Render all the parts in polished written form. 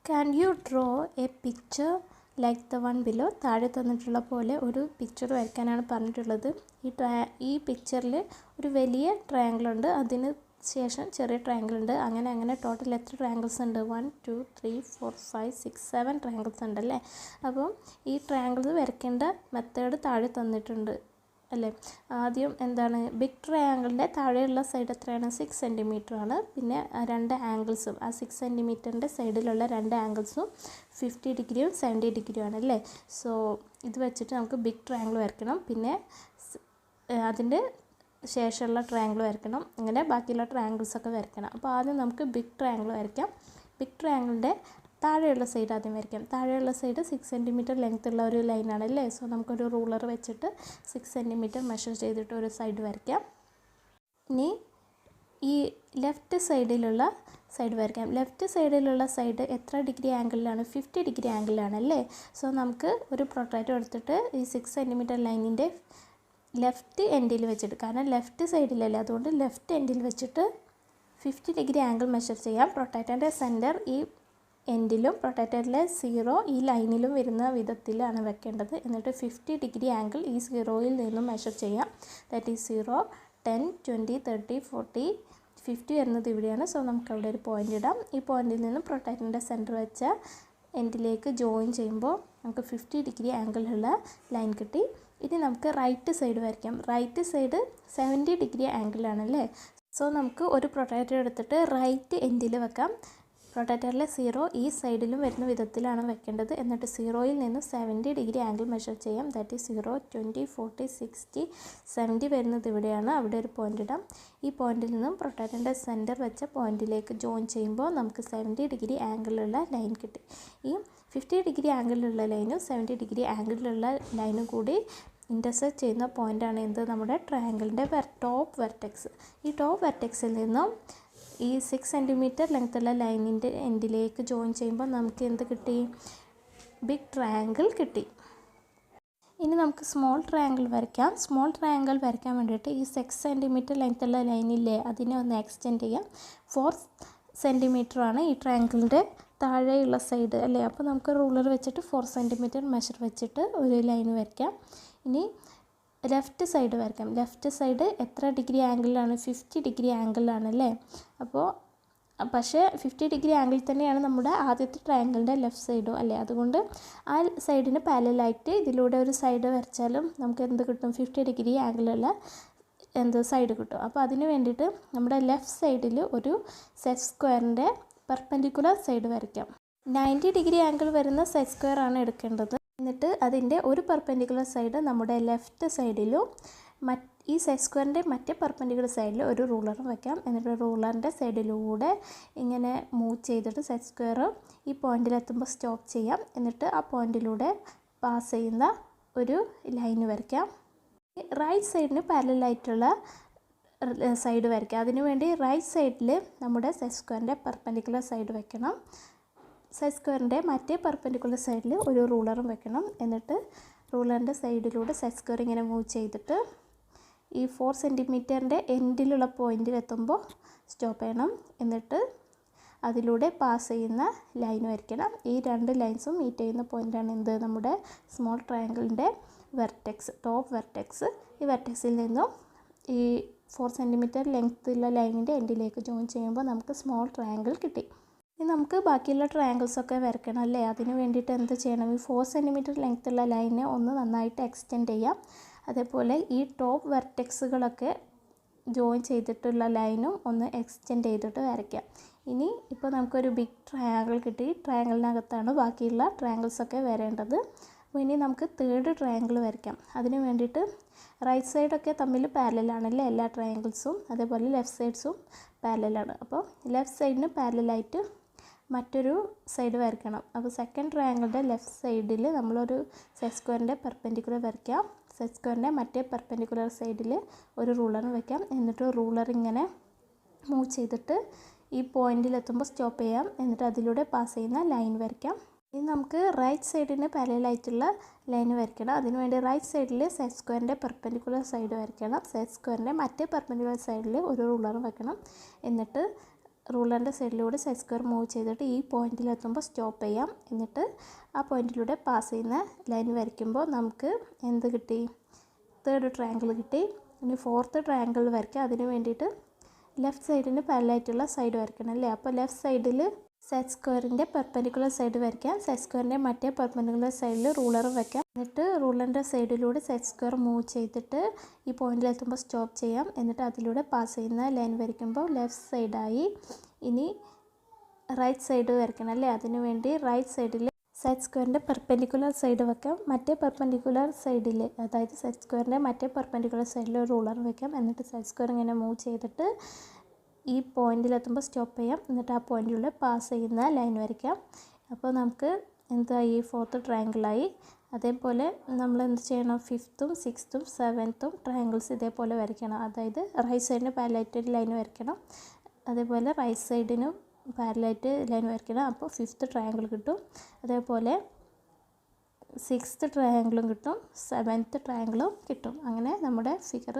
Can you draw a picture like the one below? താഴെ തന്നിട്ടുള്ള പോലെ ഒരു പിക്ചർ വരയ്ക്കാനാണ് പറഞ്ഞിട്ടുള്ളത്. ഈ പിക്ചറിൽ ഒരു വലിയ ട്രയാങ്കിൾ ഉണ്ട്, അതിന് ശേഷം ചെറിയ ട്രയാങ്കിൾ ഉണ്ട്. അങ്ങനെ ടോട്ടൽ എത്ര ട്രയാങ്കിൾസ് ഉണ്ട്? 1 2 3 4 5 6 7 ട്രയാങ്കിൾസ് ഉണ്ടല്ലേ. അപ്പം ഈ ട്രയാങ്കിൾ വരയ്ക്കേണ്ട മെത്തേഡ് താഴെ തന്നിട്ടുണ്ട് അല്ലേ. ആദ്യം എന്താണ്, ബിഗ് ട്രയാങ്കിളിൻ്റെ താഴെയുള്ള സൈഡ് എത്രയാണ്? 6 സെൻറ്റിമീറ്റർ ആണ്. പിന്നെ രണ്ട് ആംഗിൾസും ആ 6 സെൻറ്റിമീറ്ററിൻ്റെ സൈഡിലുള്ള രണ്ട് ആംഗിൾസും 50 ഡിഗ്രിയും 70 ഡിഗ്രിയും ആണ് അല്ലേ. സോ ഇത് വെച്ചിട്ട് നമുക്ക് ബിഗ് ട്രയാങ്കിൾ വരയ്ക്കണം, പിന്നെ അതിൻ്റെ ശേഷമുള്ള ട്രയാങ്കിൾ വരയ്ക്കണം, അങ്ങനെ ബാക്കിയുള്ള ട്രയാങ്കിൾസൊക്കെ വരയ്ക്കണം. അപ്പോൾ ആദ്യം നമുക്ക് ബിഗ് ട്രയാങ്കിൾ വരയ്ക്കാം. ബിഗ് ട്രയാങ്കിളിൻ്റെ താഴെയുള്ള സൈഡ് ആദ്യം വരയ്ക്കാം. താഴെയുള്ള സൈഡ് 6 സെൻറ്റിമീറ്റർ ലെങ്ത് ഉള്ള ഒരു ലൈനാണ് അല്ലേ. സോ നമുക്കൊരു റൂളർ വെച്ചിട്ട് 6 സെൻറ്റിമീറ്റർ മെഷർ ചെയ്തിട്ട് ഒരു സൈഡ് വരയ്ക്കാം. ഇനി ഈ ലെഫ്റ്റ് സൈഡിലുള്ള സൈഡ് വരയ്ക്കാം. ലെഫ്റ്റ് സൈഡിലുള്ള സൈഡ് എത്ര ഡിഗ്രി ആംഗിളിലാണ്? 50 ഡിഗ്രി ആംഗിളിലാണ് അല്ലേ. സോ നമുക്ക് ഒരു പ്രൊട്രാക്ടർ എടുത്തിട്ട് ഈ 6 സെൻറ്റിമീറ്റർ ലൈനിൻ്റെ ലെഫ്റ്റ് എൻഡിൽ വെച്ചിട്ട്, കാരണം ലെഫ്റ്റ് സൈഡിലല്ലേ, അതുകൊണ്ട് ലെഫ്റ്റ് എൻഡിൽ വെച്ചിട്ട് 50 ഡിഗ്രി ആംഗിൾ മെഷർ ചെയ്യാം. പ്രൊട്രാക്ടറിൻ്റെ സെൻറ്റർ ഈ എൻഡിലും പ്രൊട്രാക്ടറിലെ 0 ഈ ലൈനിലും വരുന്ന വിധത്തിലാണ് വെക്കേണ്ടത്. എന്നിട്ട് 50 ഡിഗ്രി ആംഗിൾ ഈ 0യിൽ നിന്നും മെഷർ ചെയ്യാം. ദാറ്റ് ഈസ് 0 10 20 30 40 50 വരുന്നത് ഇവിടെയാണ്. സോ നമുക്ക് അവിടെ ഒരു പോയിൻ്റ് ഇടാം. ഈ പോയിന്റിൽ നിന്നും പ്രൊട്രാക്ടറിൻ്റെ സെൻറ്റർ വെച്ച എൻഡിലേക്ക് ജോയിൻ ചെയ്യുമ്പോൾ നമുക്ക് 50 ഡിഗ്രി ആംഗിളുള്ള ലൈൻ കിട്ടി. ഇനി നമുക്ക് റൈറ്റ് സൈഡ് വരയ്ക്കാം. റൈറ്റ് സൈഡ് 70 ഡിഗ്രി ആംഗിളാണല്ലേ. സോ നമുക്ക് ഒരു പ്രൊട്രാക്ടർ എടുത്തിട്ട് റൈറ്റ് എൻഡിൽ വെക്കാം. പ്രൊട്രാക്ടറിലെ 0 ഈ സൈഡിലും വരുന്ന വിധത്തിലാണ് വെക്കേണ്ടത്. എന്നിട്ട് 0യിൽ നിന്ന് 70 ഡിഗ്രി ആംഗിൾ മെഷർ ചെയ്യാം. ദാറ്റ് ഈസ് 0 20 40 60 70 വരുന്നത് ഇവിടെയാണ്. അവിടെ ഒരു പോയിൻ്റ് ഇടാം. ഈ പോയിന്റിൽ നിന്നും പ്രൊട്രാക്ടറിൻ്റെ സെൻറ്റർ വെച്ച പോയിന്റിലേക്ക് ജോയിൻ ചെയ്യുമ്പോൾ നമുക്ക് 70 ഡിഗ്രി ആംഗിളുള്ള ലൈൻ കിട്ടി. ഈ 50 ഡിഗ്രി ആംഗിളിലുള്ള ലൈനും 70 ഡിഗ്രി ആംഗിളിലുള്ള ലൈനും കൂടി ഇൻ്റർസെക്റ്റ് ചെയ്യുന്ന പോയിൻ്റാണ് എന്ത്? നമ്മുടെ ട്രയാങ്കിളിൻ്റെ ടോപ്പ് വെർട്ടെക്സ്. ഈ ടോപ്പ് വെർട്ടെക്സിൽ നിന്നും ഈ 6 സെൻറ്റിമീറ്റർ ലെങ്ത്തുള്ള ലൈനിൻ്റെ എൻഡിലേക്ക് ജോയിൻ ചെയ്യുമ്പോൾ നമുക്ക് എന്ത് കിട്ടി? ബിഗ് ട്രയാങ്കിൾ കിട്ടി. ഇനി നമുക്ക് സ്മോൾ ട്രയാങ്കിൾ വരയ്ക്കാം. സ്മോൾ ട്രയാങ്കിൾ വരയ്ക്കാൻ വേണ്ടിയിട്ട് ഈ 6 സെൻറ്റിമീറ്റർ ലെങ്ത്തുള്ള ലൈനില്ലേ, അതിനെ ഒന്ന് എക്സ്റ്റെൻഡ് ചെയ്യാം. 4 സെൻറ്റിമീറ്റർ ആണ് ഈ ട്രയാങ്കിളിൻ്റെ താഴെയുള്ള സൈഡ് അല്ലേ. അപ്പോൾ നമുക്ക് റൂളർ വെച്ചിട്ട് 4 സെൻറ്റിമീറ്റർ മെഷർ വെച്ചിട്ട് ഒരു ലൈൻ വരയ്ക്കാം. ഇനി ലെഫ്റ്റ് സൈഡ് വരയ്ക്കാം. ലെഫ്റ്റ് സൈഡ് എത്ര ഡിഗ്രി ആംഗിളിലാണ്? 50 ഡിഗ്രി ആംഗിളിലാണ് അല്ലേ. അപ്പോൾ പക്ഷേ 50 ഡിഗ്രി ആംഗിൾ തന്നെയാണ് നമ്മുടെ ആദ്യത്തെ ട്രയാങ്കിളിൻ്റെ ലെഫ്റ്റ് സൈഡും അല്ലേ. അതുകൊണ്ട് ആ സൈഡിന് പാരലലായിട്ട് ഇതിലൂടെ ഒരു സൈഡ് വരച്ചാലും നമുക്ക് എന്ത് കിട്ടും? 50 ഡിഗ്രി ആംഗിളുള്ള സൈഡ് കിട്ടും. അപ്പോൾ അതിന് വേണ്ടിയിട്ട് നമ്മുടെ ലെഫ്റ്റ് സൈഡിൽ ഒരു സെറ്റ് സ്ക്വയറിൻ്റെ പെർപെൻഡിക്കുലർ സൈഡ് വരയ്ക്കാം. 90 ഡിഗ്രി ആംഗിൾ വരുന്ന സെറ്റ് സ്ക്വയർ ആണ് എടുക്കേണ്ടത്. എന്നിട്ട് അതിൻ്റെ ഒരു പെർപെൻഡിക്കുലർ സൈഡ് നമ്മുടെ ലെഫ്റ്റ് സൈഡിലും ഈ സെറ്റ് സ്ക്വയറിൻ്റെ മറ്റേ പെർപെൻഡിക്കുലർ സൈഡിൽ ഒരു റൂളറും വയ്ക്കാം. എന്നിട്ട് റൂളറിൻ്റെ സൈഡിലൂടെ ഇങ്ങനെ മൂവ് ചെയ്തിട്ട് സെറ്റ് സ്ക്വയർ ഈ പോയിന്റിലെത്തുമ്പോൾ സ്റ്റോപ്പ് ചെയ്യാം. എന്നിട്ട് ആ പോയിന്റിലൂടെ പാസ് ചെയ്യുന്ന ഒരു ലൈൻ വരയ്ക്കാം. റൈറ്റ് സൈഡിന് പാരലലായിട്ടുള്ള സൈഡ് വരയ്ക്കാം. അതിനുവേണ്ടി റൈറ്റ് സൈഡിൽ നമ്മുടെ സെറ്റ് സ്ക്വയറിൻ്റെ പെർപെൻഡിക്കുലർ സൈഡ് വെക്കണം. സെറ്റ് സ്ക്വയറിൻ്റെ മറ്റേ പെർപെൻഡിക്കുലർ സൈഡിൽ ഒരു റൂളറും വെക്കണം. എന്നിട്ട് റൂളറിൻ്റെ സൈഡിലൂടെ സെറ്റ് സ്ക്വയർ ഇങ്ങനെ മൂവ് ചെയ്തിട്ട് ഈ 4 സെൻറ്റിമീറ്ററിൻ്റെ എൻഡിലുള്ള പോയിന്റിൽ എത്തുമ്പോൾ സ്റ്റോപ്പ് ചെയ്യണം. എന്നിട്ട് അതിലൂടെ പാസ് ചെയ്യുന്ന ലൈൻ വരയ്ക്കണം. ഈ രണ്ട് ലൈൻസും മീറ്റ് ചെയ്യുന്ന പോയിൻ്റാണ് എന്ത്? നമ്മുടെ സ്മോൾ ട്രയാങ്കിളിൻ്റെ വെർട്ടെക്സ്, ടോപ്പ് വെർട്ടെക്സ്. ഈ വെർട്ടെക്സിൽ നിന്നും ഈ 4 സെൻറ്റിമീറ്റർ ലെങ്ത്തുള്ള ലൈനിൻ്റെ എൻഡിലേക്ക് ജോയിൻ ചെയ്യുമ്പോൾ നമുക്ക് സ്മോൾ ട്രയാങ്കിൾ കിട്ടി. ഇനി നമുക്ക് ബാക്കിയുള്ള ട്രയാങ്കിൾസൊക്കെ വരയ്ക്കണം അല്ലേ. അതിന് വേണ്ടിയിട്ട് എന്ത് ചെയ്യണം? ഈ 4 സെൻറ്റിമീറ്റർ ലെങ്ത്തുള്ള ലൈനെ ഒന്ന് നന്നായിട്ട് എക്സ്റ്റെൻഡ് ചെയ്യാം. അതേപോലെ ഈ ടോപ്പ് വെർട്ടെക്സുകളൊക്കെ ജോയിൻ ചെയ്തിട്ടുള്ള ലൈനും ഒന്ന് എക്സ്റ്റെൻഡ് ചെയ്തിട്ട് വരയ്ക്കാം. ഇനി ഇപ്പോൾ നമുക്കൊരു ബിഗ് ട്രയാങ്കിൾ കിട്ടി. ട്രയാങ്കിളിനകത്താണ് ബാക്കിയുള്ള ട്രയാങ്കിൾസൊക്കെ വരേണ്ടത്. അപ്പോൾ ഇനി നമുക്ക് തേർഡ് ട്രയാങ്കിൾ വരയ്ക്കാം. അതിന് വേണ്ടിയിട്ട് റൈറ്റ് സൈഡൊക്കെ തമ്മിൽ പാരലലാണല്ലേ എല്ലാ ട്രയാങ്കിൾസും, അതേപോലെ ലെഫ്റ്റ് സൈഡ്സും പാരലലാണ്. അപ്പോൾ ലെഫ്റ്റ് സൈഡിന് പാരലലായിട്ട് മറ്റൊരു സൈഡ് വരയ്ക്കണം. അപ്പോൾ സെക്കൻഡ് ട്രയാങ്കിളിൻ്റെ ലെഫ്റ്റ് സൈഡിൽ നമ്മളൊരു സെറ്റ് സ്ക്വയറിൻ്റെ പെർപെൻഡിക്കുലർ വരയ്ക്കാം. സെറ്റ് സ്ക്വയറിൻ്റെ മറ്റേ പെർപെൻഡിക്കുലർ സൈഡിൽ ഒരു റൂളർ വയ്ക്കാം. എന്നിട്ട് റൂളർ ഇങ്ങനെ മൂവ് ചെയ്തിട്ട് ഈ പോയിന്റിലെത്തുമ്പോൾ സ്റ്റോപ്പ് ചെയ്യാം. എന്നിട്ട് അതിലൂടെ പാസ് ചെയ്യുന്ന ലൈൻ വരയ്ക്കാം. ഇനി നമുക്ക് റൈറ്റ് സൈഡിന് പാരലലായിട്ടുള്ള ലൈൻ വരയ്ക്കണം. അതിനുവേണ്ടി റൈറ്റ് സൈഡിൽ സെറ്റ് സ്ക്വയറിൻ്റെ പെർപെൻഡിക്കുലർ സൈഡ് വരയ്ക്കണം. സെറ്റ് സ്ക്വയറിൻ്റെ മറ്റേ പെർപെൻഡിക്കുലർ സൈഡിൽ ഒരു റൂളർ വെക്കണം. എന്നിട്ട് റൂളറിൻ്റെ സൈഡിലൂടെ സെറ്റ് സ്ക്വയർ മൂവ് ചെയ്തിട്ട് ഈ പോയിന്റിലെത്തുമ്പോൾ സ്റ്റോപ്പ് ചെയ്യാം. എന്നിട്ട് ആ പോയിന്റിലൂടെ പാസ് ചെയ്യുന്ന ലൈൻ വരയ്ക്കുമ്പോൾ നമുക്ക് എന്ത് കിട്ടി? തേർഡ് ട്രയാങ്കിൾ കിട്ടി. ഇനി ഫോർത്ത് ട്രയാങ്കിൾ വരയ്ക്കാം. അതിന് വേണ്ടിയിട്ട് ലെഫ്റ്റ് സൈഡിന് പാരലായിട്ടുള്ള സൈഡ് വരയ്ക്കണം അല്ലേ? അപ്പോൾ ലെഫ്റ്റ് സൈഡിൽ സെറ്റ് സ്ക്വയറിൻ്റെ പെർപെൻഡിക്കുലർ സൈഡ് വരയ്ക്കാം. സെറ്റ് സ്ക്വയറിൻ്റെ മറ്റേ പെർപെൻഡിക്കുലർ സൈഡിൽ റൂളർ വയ്ക്കാം. എന്നിട്ട് റൂളറിൻ്റെ സൈഡിലൂടെ സെറ്റ് സ്ക്വയർ മൂവ് ചെയ്തിട്ട് ഈ പോയിന്റിലെത്തുമ്പോൾ സ്റ്റോപ്പ് ചെയ്യാം. എന്നിട്ട് അതിലൂടെ പാസ് ചെയ്യുന്ന ലൈൻ വരയ്ക്കുമ്പോൾ ലെഫ്റ്റ് സൈഡായി. ഇനി റൈറ്റ് സൈഡ് വരയ്ക്കണം അല്ലേ? അതിനു വേണ്ടി റൈറ്റ് സൈഡിൽ സെറ്റ് സ്ക്വയറിൻ്റെ പെർപെൻഡിക്കുലർ സൈഡ് വയ്ക്കാം. മറ്റേ പെർപെൻഡിക്കുലർ സൈഡിൽ, അതായത് സെറ്റ് സ്ക്വയറിൻ്റെ മറ്റേ പെർപെൻഡിക്കുലർ സൈഡിൽ ഒരു റൂളർ വയ്ക്കാം. എന്നിട്ട് സെറ്റ് സ്ക്വയർ ഇങ്ങനെ മൂവ് ചെയ്തിട്ട് ഈ പോയിന്റിലെത്തുമ്പോൾ സ്റ്റോപ്പ് ചെയ്യാം. എന്നിട്ട് ആ പോയിന്റിലൂടെ പാസ് ചെയ്യുന്ന ലൈൻ വരയ്ക്കാം. അപ്പോൾ നമുക്ക് എന്തായി? ഫോർത്ത് ട്രയാങ്കിളായി. അതേപോലെ നമ്മൾ എന്ത് ചെയ്യണം? ഫിഫ്ത്തും സിക്സ്ത്തും സെവൻത്തും ട്രയാങ്കിൾസ് ഇതേപോലെ വരയ്ക്കണം. അതായത് റൈറ്റ് സൈഡിന് പാരലായിട്ട് ഒരു ലൈൻ വരയ്ക്കണം. അതേപോലെ റൈറ്റ് സൈഡിനും പാരലായിട്ട് ലൈൻ വരയ്ക്കണം. അപ്പോൾ ഫിഫ്ത്ത് ട്രയാങ്കിൾ കിട്ടും. അതേപോലെ സിക്സ്ത്ത് ട്രയാങ്കിളും കിട്ടും, സെവൻത്ത് ട്രയാങ്കിളും കിട്ടും. അങ്ങനെ നമ്മുടെ ഫിഗർ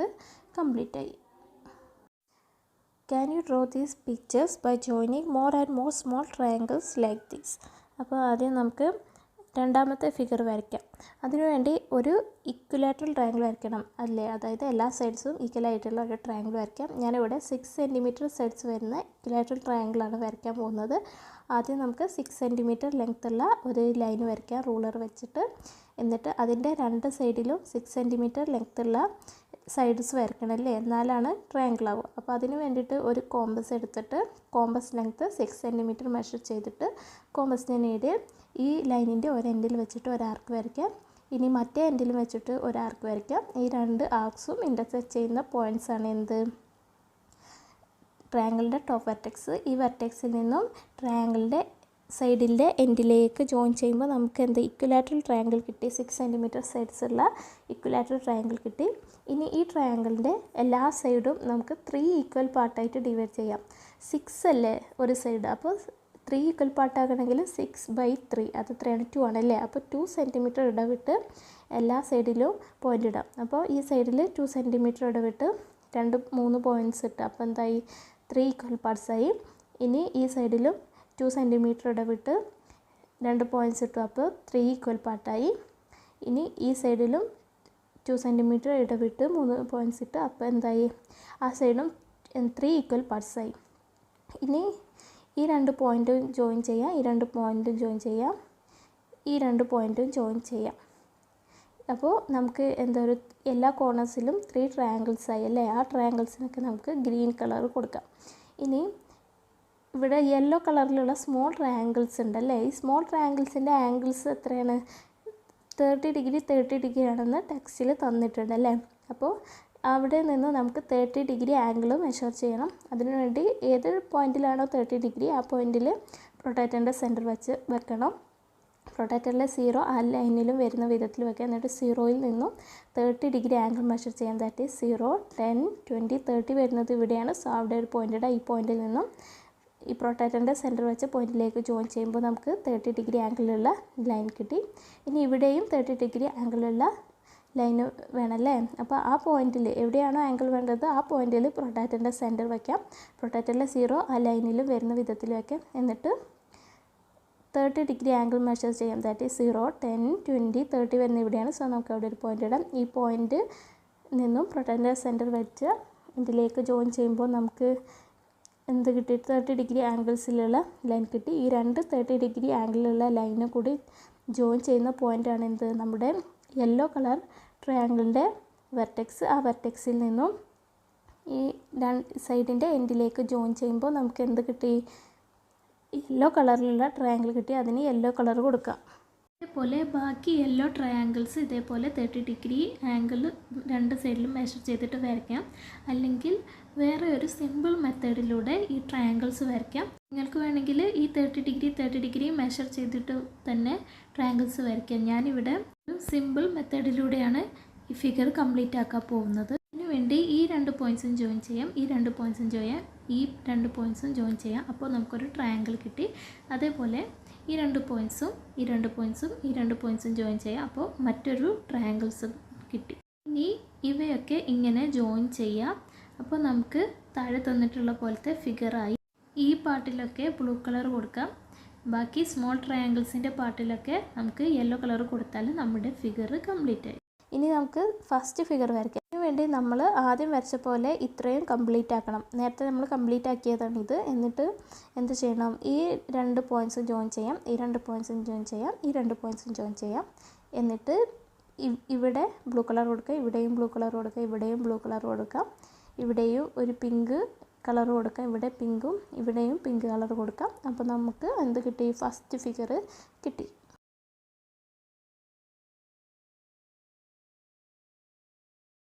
കംപ്ലീറ്റ് ആയി. Can you draw these pictures by joining more and more small triangles like this? അപ്പോൾ ആദ്യം നമുക്ക് രണ്ടാമത്തെ ഫിഗർ വരയ്ക്കാം. അതിനുവേണ്ടി ഒരു ഇക്വലാറ്ററൽ ട്രയാങ്കിൾ വരയ്ക്കണം അല്ലേ? അതായത് എല്ലാ സൈഡ്സും ഈക്വൽ ആയിട്ടുള്ള ഒരു ട്രയാങ്കിൾ വരയ്ക്കാം. ഞാനിവിടെ 6 സെൻറ്റിമീറ്റർ സൈഡ്സ് വരുന്ന ഇക്വലാറ്ററൽ ട്രയാങ്കിളാണ് വരയ്ക്കാൻ പോകുന്നത്. ആദ്യം നമുക്ക് 6 സെൻറ്റിമീറ്റർ ലെങ്ത്തുള്ള ഒരു ലൈൻ വരയ്ക്കാം റൂളർ വെച്ചിട്ട്. എന്നിട്ട് അതിൻ്റെ രണ്ട് സൈഡിലും 6 സെൻറ്റിമീറ്റർ ലെങ്ത്തുള്ള സൈഡ്സ് വരയ്ക്കണം അല്ലേ? എന്നാലാണ് ട്രയാങ്കിൾ ആവുക. അപ്പോൾ അതിന് വേണ്ടിയിട്ട് ഒരു കോമ്പസ് എടുത്തിട്ട് കോമ്പസ് ലെങ്ത്ത് 6 സെൻറ്റിമീറ്റർ മെഷർ ചെയ്തിട്ട് കോമ്പസിൻ്റെ നീഡിൽ ഈ ലൈനിൻ്റെ ഒരു എൻഡിൽ വെച്ചിട്ട് ഒരു ആർക്ക് വരയ്ക്കാം. ഇനി മറ്റേ എൻഡിൽ വെച്ചിട്ട് ഒരു ആർക്ക് വരയ്ക്കാം. ഈ രണ്ട് ആർക്സും ഇൻ്റർസെക്റ്റ് ചെയ്യുന്ന പോയിൻറ്റ്സ് ആണ് എന്ത്? ട്രയാങ്കിളിൻ്റെ ടോപ്പ് വെർട്ടെക്സ്. ഈ വെർട്ടെക്സിൽ നിന്നും ട്രയാങ്കിളിൻ്റെ സൈഡിൻ്റെ എൻഡിലേക്ക് ജോയിൻ ചെയ്യുമ്പോൾ നമുക്ക് എന്ത്? ഇക്വലാറ്ററൽ ട്രയാങ്കിൾ കിട്ടി. 6 സെൻറ്റിമീറ്റർ സൈഡ്സ് ഉള്ള ഇക്വലാറ്ററൽ ട്രയാങ്കിൾ കിട്ടി. ഇനി ഈ ട്രയാങ്കിളിൻ്റെ എല്ലാ സൈഡും നമുക്ക് 3 ഈക്വൽ പാർട്ടായിട്ട് ഡിവൈഡ് ചെയ്യാം. 6 അല്ലേ ഒരു സൈഡ്? അപ്പോൾ 3 ഈക്വൽ പാർട്ടാകണമെങ്കിൽ 6/3 അത് എത്രയാണ്? 2 ആണല്ലേ? അപ്പോൾ 2 സെൻറ്റിമീറ്റർ ഇടവിട്ട് എല്ലാ സൈഡിലും പോയിൻ്റ് ഇടാം. അപ്പോൾ ഈ സൈഡിൽ 2 സെൻറ്റിമീറ്റർ ഇടവിട്ട് 3 പോയിൻറ്റ്സ് ഇട്ട് അപ്പോൾ എന്തായി? 3 ഈക്വൽ പാർട്സായി. ഇനി ഈ സൈഡിലും 2 സെൻറ്റിമീറ്റർ ഇടവിട്ട് 2 പോയിൻറ്റ്സ് ഇട്ടു. അപ്പോൾ 3 ഈക്വൽ പാർട്ടായി. ഇനി ഈ സൈഡിലും 2 സെൻറ്റിമീറ്റർ ഇടവിട്ട് 3 പോയിൻറ്റ്സ് ഇട്ട് അപ്പോൾ എന്തായി? ആ സൈഡും 3 ഈക്വൽ പാർട്സായി. ഇനി ഈ 2 പോയിൻറ്റും ജോയിൻ ചെയ്യാം, ഈ 2 പോയിൻറ്റും ജോയിൻ ചെയ്യാം, ഈ 2 പോയിൻറ്റും ജോയിൻ ചെയ്യാം. അപ്പോൾ നമുക്ക് ഒരു എല്ലാ കോർണേഴ്സിലും 3 ട്രയാങ്കിൾസ് ആയി അല്ലേ? ആ ട്രയാങ്കിൾസിനൊക്കെ നമുക്ക് ഗ്രീൻ കളർ കൊടുക്കാം. ഇനി ഇവിടെ യെല്ലോ കളറിലുള്ള സ്മോൾ ട്രയാങ്കിൾസ് ഉണ്ടല്ലേ? ഈ സ്മോൾ ട്രയാങ്കിൾസിൻ്റെ ആംഗിൾസ് എത്രയാണ്? 30 ഡിഗ്രി 30 ഡിഗ്രി ആണെന്ന് ടെക്സ്റ്റിൽ തന്നിട്ടുണ്ടല്ലേ? അപ്പോൾ അവിടെ നിന്ന് നമുക്ക് 30 ഡിഗ്രി ആംഗിൾ മെഷർ ചെയ്യണം. അതിനുവേണ്ടി ഏത് പോയിന്റിലാണോ 30 ഡിഗ്രി ആ പോയിന്റിൽ പ്രൊട്ടക്ടറിൻ്റെ സെൻറ്റർ വെക്കണം. പ്രൊട്ടക്ടറിലെ 0 ആ ലൈനിലും വരുന്ന വിധത്തിൽ വെക്കുക. എന്നിട്ട് 0-യിൽ നിന്നും 30 ഡിഗ്രി ആംഗിൾ മെഷർ ചെയ്യാൻ. ദാറ്റ് ഈസ് 0, 10, 20, 30 വരുന്നത് ഇവിടെയാണ്. സോ അവിടെ ഒരു പോയിൻ്റ് ഇടാം. ഈ പോയിന്റിൽ നിന്നും ഈ പ്രൊട്ടക്ടറിൻ്റെ സെൻറ്റർ വെച്ച പോയിന്റിലേക്ക് ജോയിൻ ചെയ്യുമ്പോൾ നമുക്ക് 30 ഡിഗ്രി ആംഗിളുള്ള ലൈൻ കിട്ടി. ഇനി ഇവിടെയും 30 ഡിഗ്രി ആംഗിളുള്ള ലൈൻ വേണമല്ലേ? അപ്പോൾ ആ പോയിന്റിൽ എവിടെയാണോ ആംഗിൾ വേണ്ടത് ആ പോയിന്റിൽ പ്രൊട്ടക്ടറിൻ്റെ സെൻറ്റർ വയ്ക്കാം. പ്രൊട്ടക്ടറിലെ 0 ആ ലൈനിലും വരുന്ന വിധത്തിൽ വയ്ക്കാം. എന്നിട്ട് 30 ഡിഗ്രി ആംഗിൾ മെഷർ ചെയ്യാം. ദാറ്റ് ഈസ് 0, 10, 20, 30 വരുന്ന ഇവിടെയാണ്. സോ നമുക്ക് അവിടെ ഒരു പോയിന്റ് ഇടാം. ഈ പോയിന്റ് നിന്നും പ്രൊട്ടക്ടറിൻ്റെ സെൻറ്റർ വെച്ച് ഇതിലേക്ക് ജോയിൻ ചെയ്യുമ്പോൾ നമുക്ക് എന്ത് കിട്ടി? 30 ഡിഗ്രി ആംഗിൾസിലുള്ള ലൈൻ കിട്ടി. ഈ 2 30 ഡിഗ്രി ആംഗിളിലുള്ള ലൈനും കൂടി ജോയിൻ ചെയ്യുന്ന പോയിൻ്റാണ് എന്ത്? നമ്മുടെ യെല്ലോ കളർ ട്രയാങ്കിളിൻ്റെ വെർട്ടെക്സ്. ആ വെർട്ടെക്സിൽ നിന്നും ഈ സൈഡിൻ്റെ എൻഡിലേക്ക് ജോയിൻ ചെയ്യുമ്പോൾ നമുക്ക് എന്ത് കിട്ടി? യെല്ലോ കളറിലുള്ള ട്രയാങ്കിൾ കിട്ടി. അതിന് യെല്ലോ കളർ കൊടുക്കാം. ഇതേപോലെ ബാക്കി യെല്ലോ ട്രയാങ്കിൾസ് ഇതേപോലെ 30 ഡിഗ്രി ആംഗിൾ 2 സൈഡിലും മെഷർ ചെയ്തിട്ട് വരയ്ക്കാം. അല്ലെങ്കിൽ വേറെ ഒരു സിമ്പിൾ മെത്തേഡിലൂടെ ഈ ട്രയാങ്കിൾസ് വരയ്ക്കാം. നിങ്ങൾക്ക് വേണമെങ്കിൽ ഈ 30 ഡിഗ്രി മെഷർ ചെയ്തിട്ട് തന്നെ ട്രയാങ്കിൾസ് വരയ്ക്കാം. ഞാനിവിടെ ഒരു സിമ്പിൾ മെത്തേഡിലൂടെയാണ് ഈ ഫിഗർ കംപ്ലീറ്റ് ആക്കാൻ പോകുന്നത്. അതിനു വേണ്ടി ഈ 2 പോയിൻറ്റ്സും ജോയിൻ ചെയ്യാം, ഈ 2 പോയിൻറ്റ്സും ജോയിൻ, ഈ 2 പോയിൻറ്റ്സും ജോയിൻ ചെയ്യാം. അപ്പോൾ നമുക്കൊരു ട്രയാങ്കിൾ കിട്ടി. അതേപോലെ ഈ 2 പോയിൻറ്റ്സും ഈ 2 പോയിൻറ്റ്സും ഈ 2 പോയിൻറ്റ്സും ജോയിൻ ചെയ്യാം. അപ്പോൾ മറ്റൊരു ട്രയാങ്കിൾസും കിട്ടി. ഇനി ഇവയൊക്കെ ഇങ്ങനെ ജോയിൻ ചെയ്യാം. അപ്പോൾ നമുക്ക് താഴെ തന്നിട്ടുള്ള പോലത്തെ ഫിഗറായി. ഈ പാർട്ടിലൊക്കെ ബ്ലൂ കളർ കൊടുക്കാം. ബാക്കി സ്മോൾ ട്രയാങ്കിൾസിൻ്റെ പാർട്ടിലൊക്കെ നമുക്ക് യെല്ലോ കളർ കൊടുത്താൽ നമ്മുടെ ഫിഗർ കംപ്ലീറ്റ് ആയി. ഇനി നമുക്ക് ഫസ്റ്റ് ഫിഗർ വരയ്ക്കാം. ഇതിനു വേണ്ടി നമ്മൾ ആദ്യം വരച്ച പോലെ ഇത്രയും കംപ്ലീറ്റ് ആക്കണം. നേരത്തെ നമ്മൾ കംപ്ലീറ്റ് ആക്കിയതാണ് ഇത്. എന്നിട്ട് എന്ത് ചെയ്യണം? ഈ 2 പോയിൻറ്റ്സും ജോയിൻ ചെയ്യാം, ഈ 2 പോയിൻറ്റ്സും ജോയിൻ ചെയ്യാം, ഈ 2 പോയിൻറ്റ്സും ജോയിൻ ചെയ്യാം. എന്നിട്ട് ഇവിടെ ബ്ലൂ കളർ കൊടുക്കുക, ഇവിടെയും ബ്ലൂ കളർ കൊടുക്കുക, ഇവിടെയും ബ്ലൂ കളർ കൊടുക്കാം, ഇവിടെയും ഒരു പിങ്ക് കളർ കൊടുക്കാം, ഇവിടെ പിങ്കും ഇവിടെയും പിങ്ക് കളർ കൊടുക്കാം. അപ്പോൾ നമുക്ക് എന്ത് കിട്ടി? ഫസ്റ്റ് ഫിഗർ കിട്ടി.